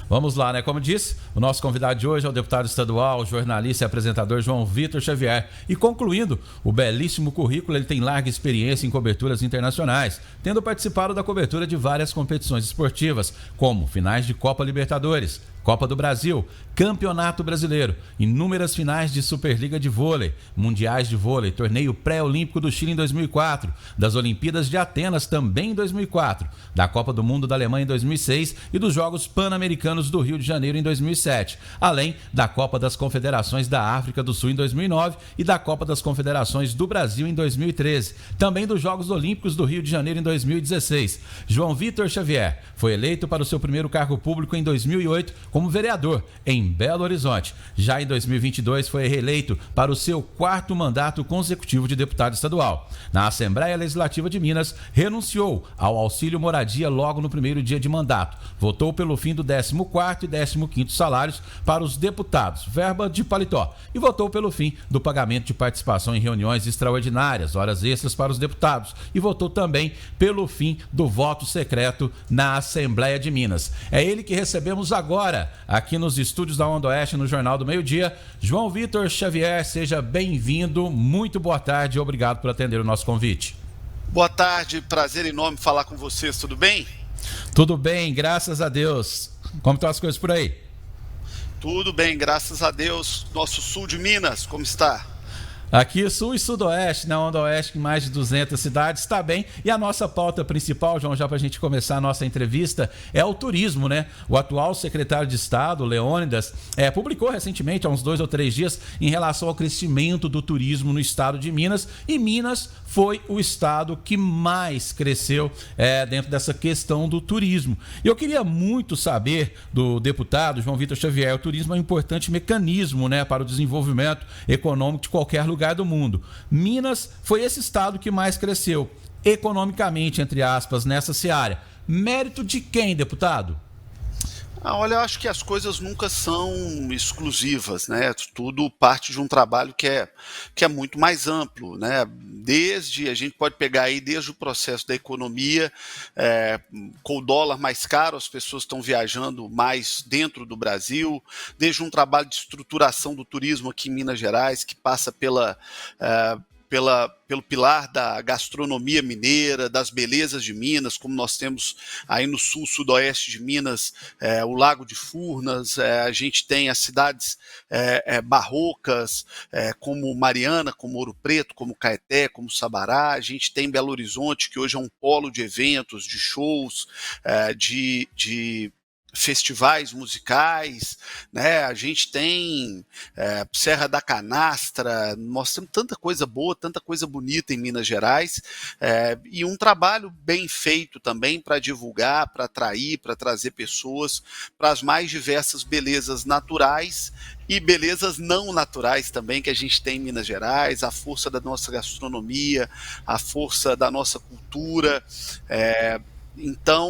Vamos lá, né? Como disse, o nosso convidado de hoje é o deputado estadual, jornalista e apresentador João Vitor Xavier. E concluindo o belíssimo currículo, ele tem larga experiência em coberturas internacionais, tendo participado da cobertura de várias competições esportivas, como finais de Copa Libertadores, Copa do Brasil, Campeonato Brasileiro, inúmeras finais de Superliga de Vôlei, Mundiais de Vôlei, Torneio Pré-Olímpico do Chile em 2004, das Olimpíadas de Atenas também em 2004, da Copa do Mundo da Alemanha em 2006 e dos Jogos Pan-Americanos do Rio de Janeiro em 2007, além da Copa das Confederações da África do Sul em 2009 e da Copa das Confederações do Brasil em 2013, também dos Jogos Olímpicos do Rio de Janeiro em 2016. João Vitor Xavier foi eleito para o seu primeiro cargo público em 2008 como vereador em Belo Horizonte. Já em 2022 foi reeleito para o seu 4º mandato consecutivo de deputado estadual. Na Assembleia Legislativa de Minas, renunciou ao auxílio moradia logo no primeiro dia de mandato. Votou pelo fim do 14º e 15º salários para os deputados, verba de paletó, e votou pelo fim do pagamento de participação em reuniões extraordinárias, horas extras para os deputados, e votou também pelo fim do voto secreto na Assembleia de Minas. É ele que recebemos agora aqui nos estúdios da Onda Oeste, no Jornal do Meio-Dia. João Vitor Xavier, seja bem-vindo, muito boa tarde e obrigado por atender o nosso convite. Boa tarde, prazer enorme falar com vocês, tudo bem? Tudo bem, graças a Deus. Como estão as coisas por aí? Tudo bem, graças a Deus. Nosso sul de Minas, como está? Aqui, sul e sudoeste, na Onda Oeste, em mais de 200 cidades, está bem. E a nossa pauta principal, João, já para a gente começar a nossa entrevista, é o turismo, né? O atual secretário de Estado, Leônidas, publicou recentemente, há uns 2 ou 3 dias, em relação ao crescimento do turismo no estado de Minas. E Minas foi o estado que mais cresceu dentro dessa questão do turismo. E eu queria muito saber do deputado João Vitor Xavier, o turismo é um importante mecanismo, né, para o desenvolvimento econômico de qualquer lugar do mundo. Minas foi esse estado que mais cresceu economicamente, entre aspas, nessa seara. Mérito de quem, deputado? Olha, eu acho que as coisas nunca são exclusivas, né? Tudo parte de um trabalho que é muito mais amplo, né? A gente pode pegar aí desde o processo da economia, com o dólar mais caro, as pessoas estão viajando mais dentro do Brasil, desde um trabalho de estruturação do turismo aqui em Minas Gerais, que passa pelo pilar da gastronomia mineira, das belezas de Minas, como nós temos aí no sul, sudoeste de Minas, o Lago de Furnas, a gente tem as cidades barrocas, como Mariana, como Ouro Preto, como Caeté, como Sabará, a gente tem Belo Horizonte, que hoje é um polo de eventos, de shows, de festivais musicais, né? A gente tem Serra da Canastra, nós temos tanta coisa boa, tanta coisa bonita em Minas Gerais, e um trabalho bem feito também para divulgar, para atrair, para trazer pessoas para as mais diversas belezas naturais e belezas não naturais também que a gente tem em Minas Gerais, a força da nossa gastronomia, a força da nossa cultura. Então,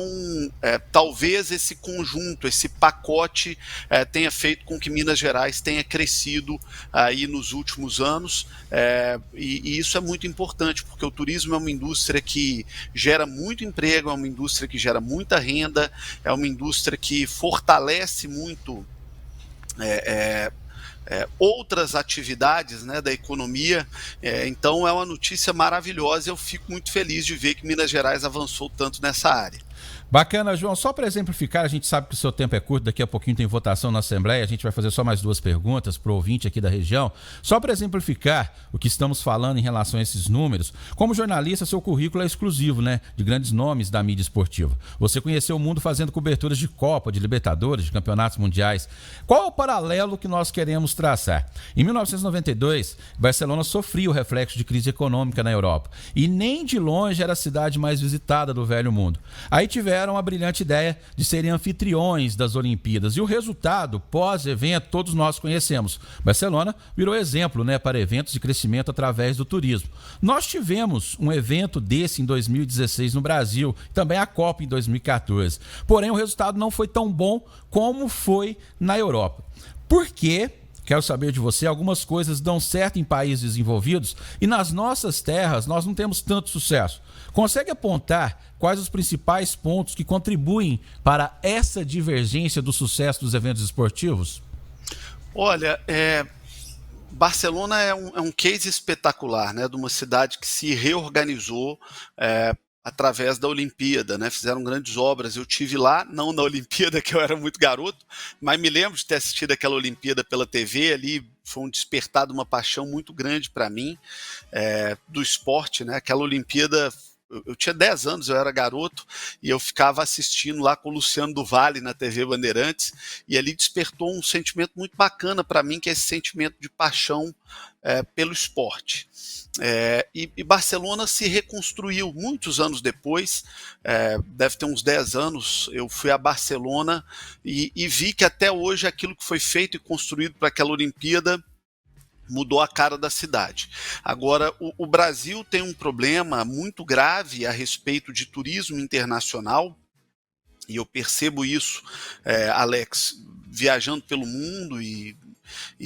talvez esse conjunto, esse pacote tenha feito com que Minas Gerais tenha crescido aí nos últimos anos, e isso é muito importante, porque o turismo é uma indústria que gera muito emprego, é uma indústria que gera muita renda, é uma indústria que fortalece muito outras atividades, né, da economia, então é uma notícia maravilhosa e eu fico muito feliz de ver que Minas Gerais avançou tanto nessa área. Bacana, João. Só para exemplificar, a gente sabe que o seu tempo é curto, daqui a pouquinho tem votação na Assembleia, a gente vai fazer só mais 2 perguntas para o ouvinte aqui da região. Só para exemplificar o que estamos falando em relação a esses números, como jornalista, seu currículo é exclusivo, né, de grandes nomes da mídia esportiva. Você conheceu o mundo fazendo coberturas de Copa, de Libertadores, de campeonatos mundiais. Qual é o paralelo que nós queremos traçar? Em 1992, Barcelona sofria o reflexo de crise econômica na Europa e nem de longe era a cidade mais visitada do velho mundo. Aí tiveram a brilhante ideia de serem anfitriões das Olimpíadas. E o resultado, pós-evento, todos nós conhecemos. Barcelona virou exemplo, né, para eventos de crescimento através do turismo. Nós tivemos um evento desse em 2016 no Brasil, também a Copa em 2014. Porém, o resultado não foi tão bom como foi na Europa. Por quê quero saber de você, algumas coisas dão certo em países desenvolvidos e nas nossas terras nós não temos tanto sucesso. Consegue apontar quais os principais pontos que contribuem para essa divergência do sucesso dos eventos esportivos? Olha, Barcelona é um case espetacular, né, de uma cidade que se reorganizou através da Olimpíada, né? Fizeram grandes obras. Eu tive lá, não na Olimpíada, que eu era muito garoto, mas me lembro de ter assistido aquela Olimpíada pela TV ali. Foi um despertar de uma paixão muito grande para mim do esporte, né? Aquela Olimpíada. Eu tinha 10 anos, eu era garoto, e eu ficava assistindo lá com o Luciano do Vale na TV Bandeirantes, e ali despertou um sentimento muito bacana para mim, que é esse sentimento de paixão pelo esporte. E Barcelona se reconstruiu muitos anos depois, deve ter uns 10 anos, eu fui a Barcelona e vi que até hoje aquilo que foi feito e construído para aquela Olimpíada mudou a cara da cidade. Agora, o Brasil tem um problema muito grave a respeito de turismo internacional, e eu percebo isso, Alex, viajando pelo mundo e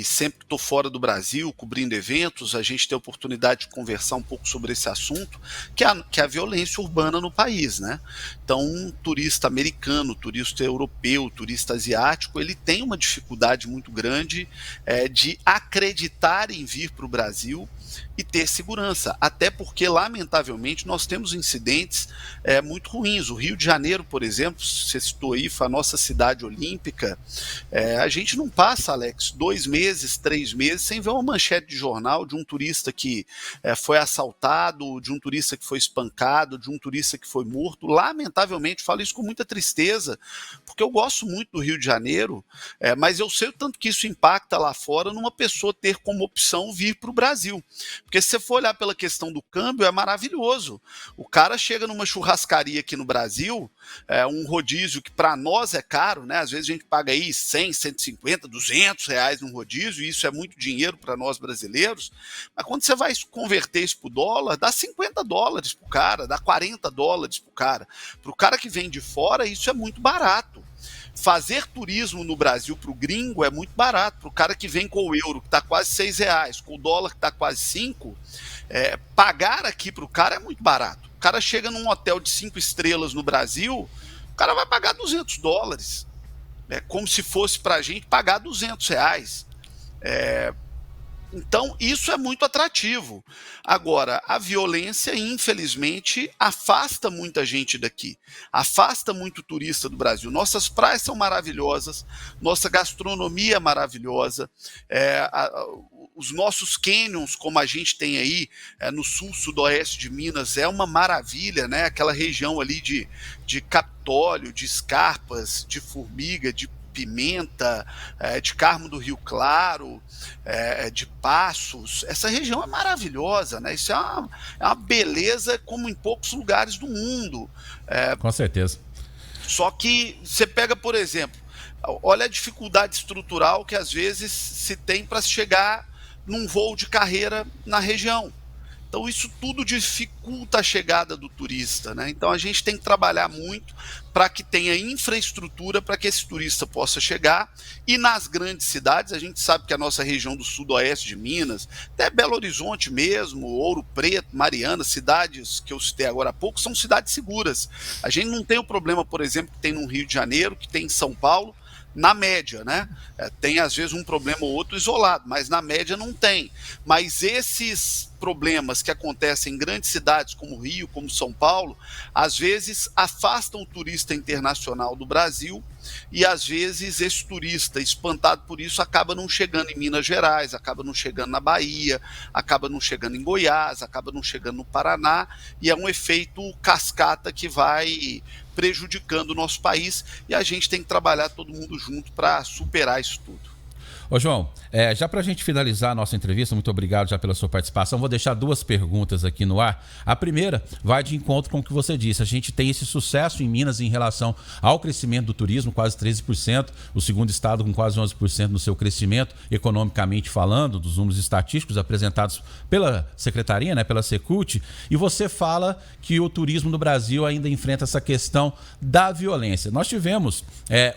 sempre que estou fora do Brasil, cobrindo eventos, a gente tem a oportunidade de conversar um pouco sobre esse assunto, que é a violência urbana no país, né? Então, um turista americano, turista europeu, turista asiático, ele tem uma dificuldade muito grande de acreditar em vir para o Brasil e ter segurança, até porque, lamentavelmente, nós temos incidentes muito ruins. O Rio de Janeiro, por exemplo, você citou aí, foi a nossa cidade olímpica, a gente não passa, Alex, 2 meses, 3 meses, sem ver uma manchete de jornal de um turista que foi assaltado, de um turista que foi espancado, de um turista que foi morto. Lamentavelmente, falo isso com muita tristeza, porque eu gosto muito do Rio de Janeiro, mas eu sei o tanto que isso impacta lá fora numa pessoa ter como opção vir para o Brasil. Porque se você for olhar pela questão do câmbio, é maravilhoso. O cara chega numa churrascaria aqui no Brasil, um rodízio que para nós é caro, né? Às vezes a gente paga aí 100, 150, 200 reais num rodízio, e isso é muito dinheiro para nós brasileiros. Mas quando você vai converter isso para o dólar, dá 50 dólares para o cara, dá 40 dólares para o cara. Para o cara que vem de fora, isso é muito barato. Fazer turismo no Brasil para o gringo é muito barato. Para o cara que vem com o euro, que está quase 6 reais, com o dólar que está quase 5, pagar aqui para o cara é muito barato. O cara chega num hotel de 5 estrelas no Brasil, o cara vai pagar 200 dólares. É como se fosse para a gente pagar 200 reais. Então, isso é muito atrativo. Agora, a violência, infelizmente, afasta muita gente daqui, afasta muito turista do Brasil. Nossas praias são maravilhosas, nossa gastronomia é maravilhosa, os nossos canyons, como a gente tem aí no sul, sudoeste de Minas, é uma maravilha, né? Aquela região ali de Capitólio, de Escarpas, de Formiga, de Pimenta, de Carmo do Rio Claro, de Passos. Essa região é maravilhosa, né? Isso é uma beleza como em poucos lugares do mundo. Com certeza. Só que você pega, por exemplo, olha a dificuldade estrutural que às vezes se tem para chegar num voo de carreira na região. Então isso tudo dificulta a chegada do turista, né? Então a gente tem que trabalhar muito para que tenha infraestrutura para que esse turista possa chegar. E nas grandes cidades, a gente sabe que a nossa região do sudoeste de Minas, até Belo Horizonte mesmo, Ouro Preto, Mariana, cidades que eu citei agora há pouco, são cidades seguras. A gente não tem o problema, por exemplo, que tem no Rio de Janeiro, que tem em São Paulo, na média, né? Tem às vezes um problema ou outro isolado, mas na média não tem. Mas esses problemas que acontecem em grandes cidades como Rio, como São Paulo, às vezes afastam o turista internacional do Brasil, e às vezes esse turista, espantado por isso, acaba não chegando em Minas Gerais, acaba não chegando na Bahia, acaba não chegando em Goiás, acaba não chegando no Paraná, e é um efeito cascata que vai prejudicando o nosso país, e a gente tem que trabalhar todo mundo junto para superar isso tudo. Ô João, já para a gente finalizar a nossa entrevista, muito obrigado já pela sua participação, vou deixar 2 perguntas aqui no ar. A primeira vai de encontro com o que você disse, a gente tem esse sucesso em Minas em relação ao crescimento do turismo, quase 13%, o segundo estado com quase 11% no seu crescimento, economicamente falando, dos números estatísticos apresentados pela Secretaria, né, pela Secult, e você fala que o turismo no Brasil ainda enfrenta essa questão da violência. Nós tivemos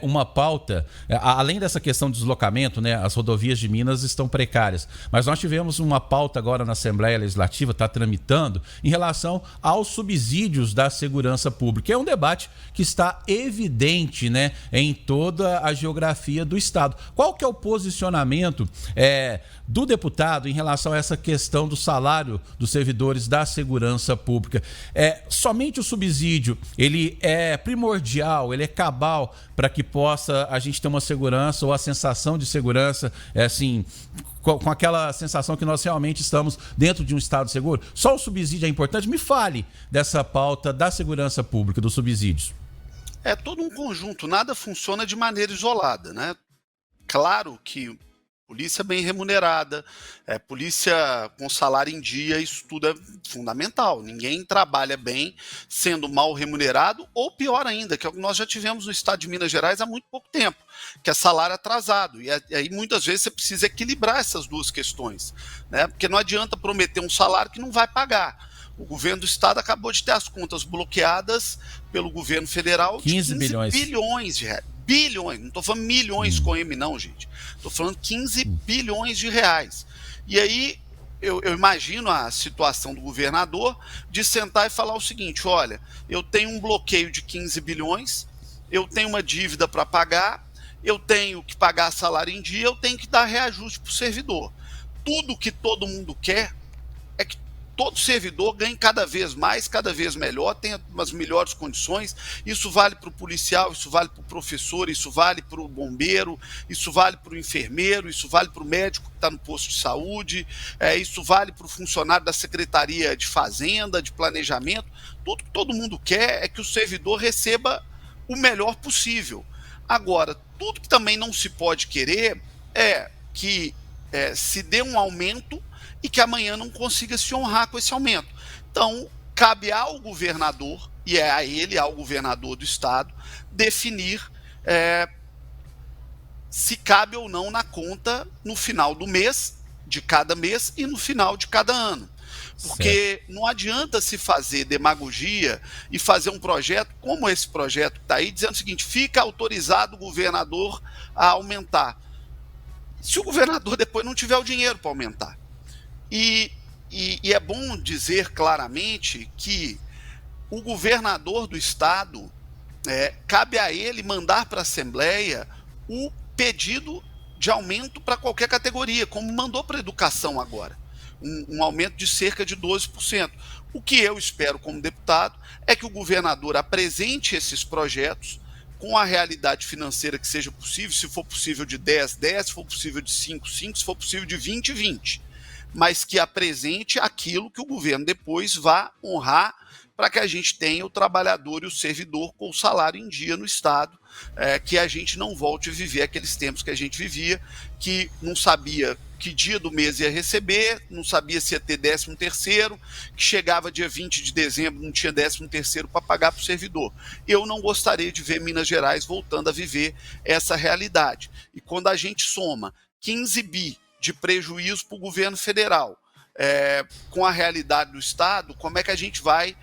uma pauta, além dessa questão de deslocamento, né, as rodovias de Minas estão precárias. Mas nós tivemos uma pauta agora na Assembleia Legislativa, está tramitando, em relação aos subsídios da segurança pública. É um debate que está evidente, né, em toda a geografia do Estado. Qual que é o posicionamento do deputado em relação a essa questão do salário dos servidores da segurança pública? Somente o subsídio, ele é primordial, ele é cabal para que possa a gente ter uma segurança ou a sensação de segurança, assim, com aquela sensação que nós realmente estamos dentro de um estado seguro? Só o subsídio é importante? Me fale dessa pauta da segurança pública, dos subsídios. É todo um conjunto, nada funciona de maneira isolada, né? Claro que polícia bem remunerada, polícia com salário em dia, isso tudo é fundamental. Ninguém trabalha bem sendo mal remunerado, ou pior ainda, que é o que nós já tivemos no estado de Minas Gerais há muito pouco tempo, que é salário atrasado. E aí muitas vezes você precisa equilibrar essas duas questões, né? Porque não adianta prometer um salário que não vai pagar. O governo do estado acabou de ter as contas bloqueadas pelo governo federal de 15 bilhões de reais. Bilhões, não estou falando milhões com M não, gente. Estou falando 15 bilhões de reais. E aí eu imagino a situação do governador de sentar e falar o seguinte: olha, eu tenho um bloqueio de 15 bilhões, eu tenho uma dívida para pagar, eu tenho que pagar salário em dia, eu tenho que dar reajuste para o servidor. Tudo que todo mundo quer é que todo servidor ganhe cada vez mais, cada vez melhor, tenha umas melhores condições. Isso vale para o policial, isso vale para o professor, isso vale para o bombeiro, isso vale para o enfermeiro, isso vale para o médico que está no posto de saúde, isso vale para o funcionário da Secretaria de Fazenda, de Planejamento. Tudo que todo mundo quer é que o servidor receba o melhor possível. Agora, tudo que também não se pode querer é que se dê um aumento e que amanhã não consiga se honrar com esse aumento. Então, cabe ao governador, e é a ele, ao governador do estado, definir se cabe ou não na conta no final do mês, de cada mês, e no final de cada ano. Porque não adianta se fazer demagogia e fazer um projeto como esse projeto que está aí, dizendo o seguinte: fica autorizado o governador a aumentar. Se o governador depois não tiver o dinheiro para aumentar. E é bom dizer claramente que o governador do estado, cabe a ele mandar para a Assembleia o pedido de aumento para qualquer categoria, como mandou para a educação agora, um aumento de cerca de 12%. O que eu espero como deputado é que o governador apresente esses projetos com a realidade financeira que seja possível, se for possível de 10, se for possível de 5, se for possível de 20, mas que apresente aquilo que o governo depois vá honrar para que a gente tenha o trabalhador e o servidor com o salário em dia no estado, que a gente não volte a viver aqueles tempos que a gente vivia, que não sabia que dia do mês ia receber, não sabia se ia ter 13º, que chegava dia 20 de dezembro, não tinha 13º para pagar para o servidor. Eu não gostaria de ver Minas Gerais voltando a viver essa realidade. E quando a gente soma 15 bi de prejuízo para o governo federal, com a realidade do estado, como é que a gente vai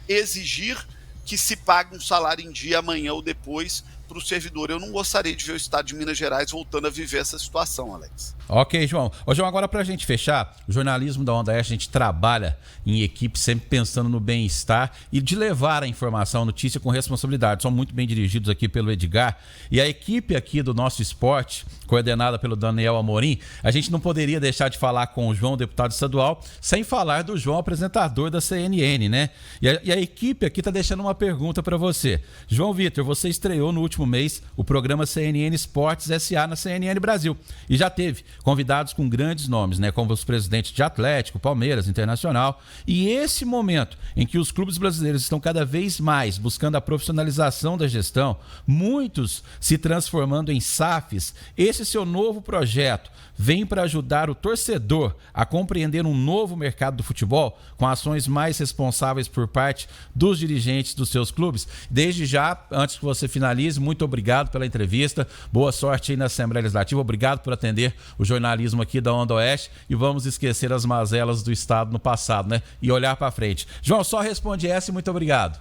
exigir que se pague um salário em dia amanhã ou depois para o servidor? Eu não gostaria de ver o estado de Minas Gerais voltando a viver essa situação, Alex. Ok, João. Ô, João, agora para a gente fechar, o jornalismo da Onda Oeste, a gente trabalha em equipe sempre pensando no bem-estar e de levar a informação, a notícia com responsabilidade. São muito bem dirigidos aqui pelo Edgar. E a equipe aqui do Nosso Esporte, coordenada pelo Daniel Amorim, a gente não poderia deixar de falar com o João, deputado estadual, sem falar do João, apresentador da CNN, né? E a equipe aqui está deixando uma pergunta para você. João Vitor, você estreou no último mês o programa CNN Esportes SA na CNN Brasil e já teve convidados com grandes nomes, né, como os presidentes de Atlético, Palmeiras, Internacional. E esse momento em que os clubes brasileiros estão cada vez mais buscando a profissionalização da gestão, muitos se transformando em SAFs, esse seu novo projeto vem para ajudar o torcedor a compreender um novo mercado do futebol com ações mais responsáveis por parte dos dirigentes dos seus clubes. Desde já, antes que você finalize, muito obrigado pela entrevista, boa sorte aí na Assembleia Legislativa, obrigado por atender o jornalismo aqui da Onda Oeste e vamos esquecer as mazelas do Estado no passado, né? E olhar para frente. João, só responde essa e muito obrigado.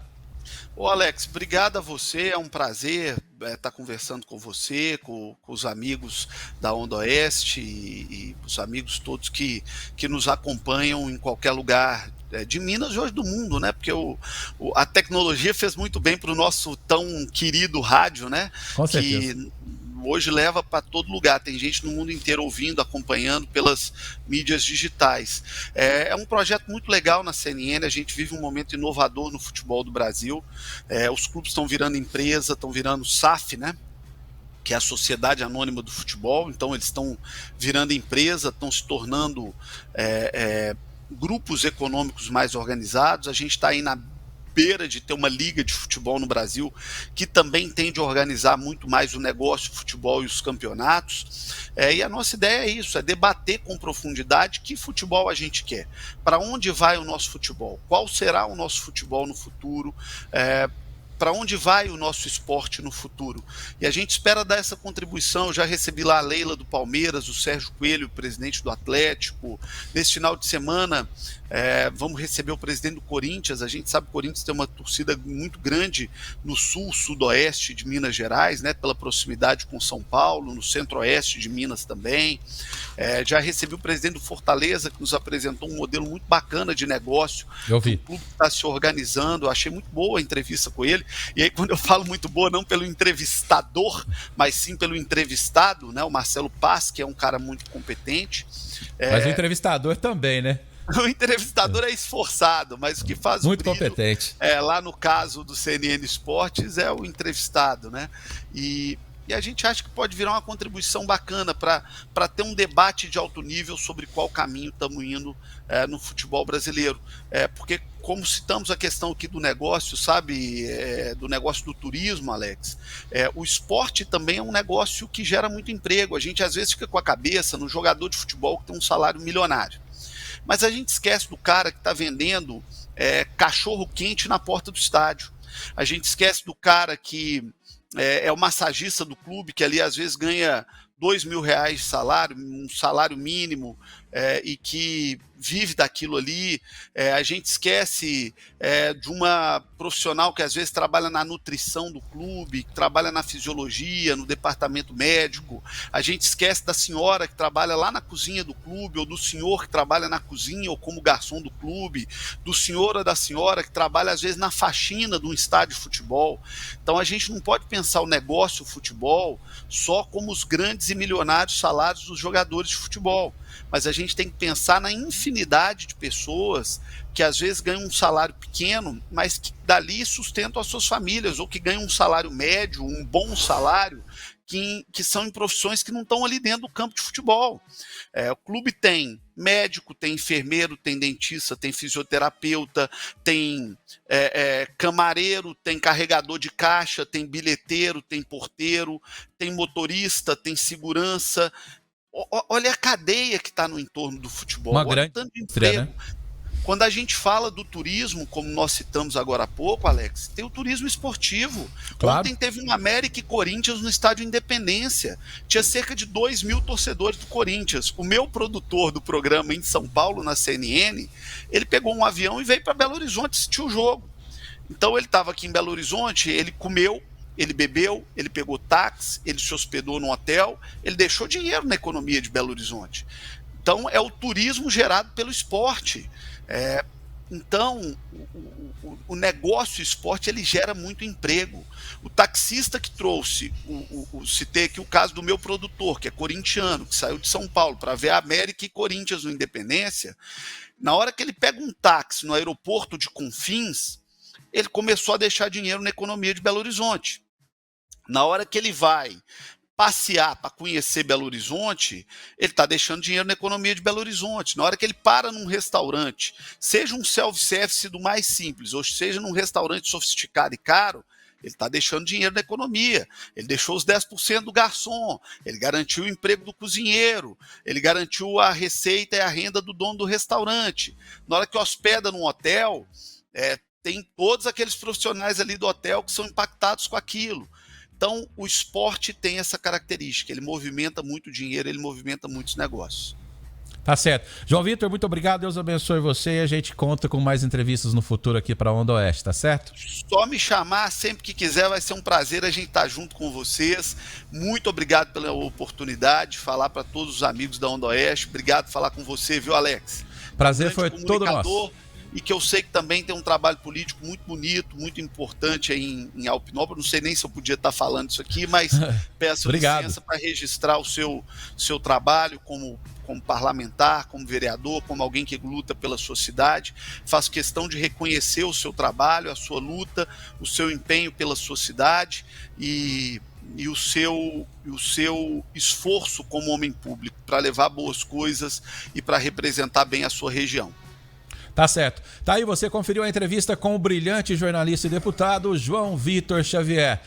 Ô Alex, obrigado a você, é um prazer estar conversando com você, com os amigos da Onda Oeste e os amigos todos que nos acompanham em qualquer lugar de Minas e hoje do mundo, né? Porque a tecnologia fez muito bem para o nosso tão querido rádio, né? Com certeza. Que hoje leva para todo lugar, tem gente no mundo inteiro ouvindo, acompanhando pelas mídias digitais. É um projeto muito legal na CNN, a gente vive um momento inovador no futebol do Brasil, os clubes estão virando empresa, estão virando SAF, né? Que é a Sociedade Anônima do Futebol, então eles estão virando empresa, estão se tornando grupos econômicos mais organizados, a gente está aí na beira de ter uma liga de futebol no Brasil que também tende a organizar muito mais o negócio, o futebol e os campeonatos, e a nossa ideia é isso, é debater com profundidade que futebol a gente quer, para onde vai o nosso futebol, qual será o nosso futebol no futuro, para onde vai o nosso esporte no futuro. E a gente espera dar essa contribuição. Eu já recebi lá a Leila do Palmeiras, o Sérgio Coelho, presidente do Atlético. Nesse final de semana, vamos receber o presidente do Corinthians. A gente sabe que o Corinthians tem uma torcida muito grande no sul, sudoeste de Minas Gerais, né, pela proximidade com São Paulo, no centro-oeste de Minas também. Já recebi o presidente do Fortaleza, que nos apresentou um modelo muito bacana de negócio. Eu vi. O clube está se organizando, eu achei muito boa a entrevista com ele. E aí, quando eu falo muito boa, não pelo entrevistador, mas sim pelo entrevistado, né? O Marcelo Paz, que é um cara muito competente. Mas o entrevistador também, né? O entrevistador é esforçado, mas o que faz muito o brilho, competente. lá no caso do CNN Esportes, é o entrevistado, né? E a gente acha que pode virar uma contribuição bacana para ter um debate de alto nível sobre qual caminho estamos indo no futebol brasileiro. Porque, como citamos a questão aqui do negócio, sabe, do negócio do turismo, Alex, o esporte também é um negócio que gera muito emprego. A gente às vezes fica com a cabeça no jogador de futebol que tem um salário milionário. Mas a gente esquece do cara que está vendendo cachorro quente na porta do estádio. A gente esquece do cara que é o massagista do clube, que ali às vezes ganha R$2.000 de salário, um salário mínimo, e que vive daquilo ali. A gente esquece de uma profissional que às vezes trabalha na nutrição do clube, que trabalha na fisiologia, no departamento médico. A gente esquece da senhora que trabalha lá na cozinha do clube, ou do senhor que trabalha na cozinha ou como garçom do clube, do senhor ou da senhora que trabalha às vezes na faxina de um estádio de futebol. Então a gente não pode pensar o negócio, o futebol, só como os grandes e milionários salários dos jogadores de futebol. Mas a gente tem que pensar na infinidade de pessoas que às vezes ganham um salário pequeno, mas que dali sustentam as suas famílias, ou que ganham um salário médio, um bom salário, que são em profissões que não estão ali dentro do campo de futebol. O clube tem médico, tem enfermeiro, tem dentista, tem fisioterapeuta, tem camareiro, tem carregador de caixa, tem bilheteiro, tem porteiro, tem motorista, tem segurança. Olha a cadeia que está no entorno do futebol. Uma olha grande o tanto de indústria, emprego. né? Quando a gente fala do turismo, como nós citamos agora há pouco, Alex, tem o turismo esportivo. Claro. Ontem teve um América e Corinthians no Estádio Independência. Tinha cerca de 2.000 torcedores do Corinthians. O meu produtor do programa em São Paulo, na CNN, ele pegou um avião e veio para Belo Horizonte assistir o jogo. Então ele estava aqui em Belo Horizonte, ele comeu, ele bebeu, ele pegou táxi, ele se hospedou no hotel, ele deixou dinheiro na economia de Belo Horizonte. Então é o turismo gerado pelo esporte. Então o negócio esporte ele gera muito emprego. O taxista que trouxe, citei aqui o caso do meu produtor, que é corintiano, que saiu de São Paulo para ver a América e Corinthians no Independência. Na hora que ele pega um táxi no aeroporto de Confins, ele começou a deixar dinheiro na economia de Belo Horizonte. Na hora que ele vai passear para conhecer Belo Horizonte, ele está deixando dinheiro na economia de Belo Horizonte. Na hora que ele para num restaurante, seja um self-service do mais simples, ou seja num restaurante sofisticado e caro, ele está deixando dinheiro na economia. Ele deixou os 10% do garçom, ele garantiu o emprego do cozinheiro, ele garantiu a receita e a renda do dono do restaurante. Na hora que hospeda num hotel, tem todos aqueles profissionais ali do hotel que são impactados com aquilo. Então, o esporte tem essa característica, ele movimenta muito dinheiro, ele movimenta muitos negócios. Tá certo. João Vitor, muito obrigado, Deus abençoe você e a gente conta com mais entrevistas no futuro aqui para a Onda Oeste, tá certo? Só me chamar sempre que quiser, vai ser um prazer a gente estar junto com vocês. Muito obrigado pela oportunidade de falar para todos os amigos da Onda Oeste. Obrigado por falar com você, viu, Alex? Prazer foi todo nosso. E que eu sei que também tem um trabalho político muito bonito, muito importante aí em Alpinópolis. Não sei nem se eu podia estar falando isso aqui, mas peço licença para registrar o seu trabalho como parlamentar, como vereador, como alguém que luta pela sua cidade. Faço questão de reconhecer o seu trabalho, a sua luta, o seu empenho pela sua cidade e o seu esforço como homem público para levar boas coisas e para representar bem a sua região. Tá certo. Tá aí, você conferiu a entrevista com o brilhante jornalista e deputado João Vitor Xavier.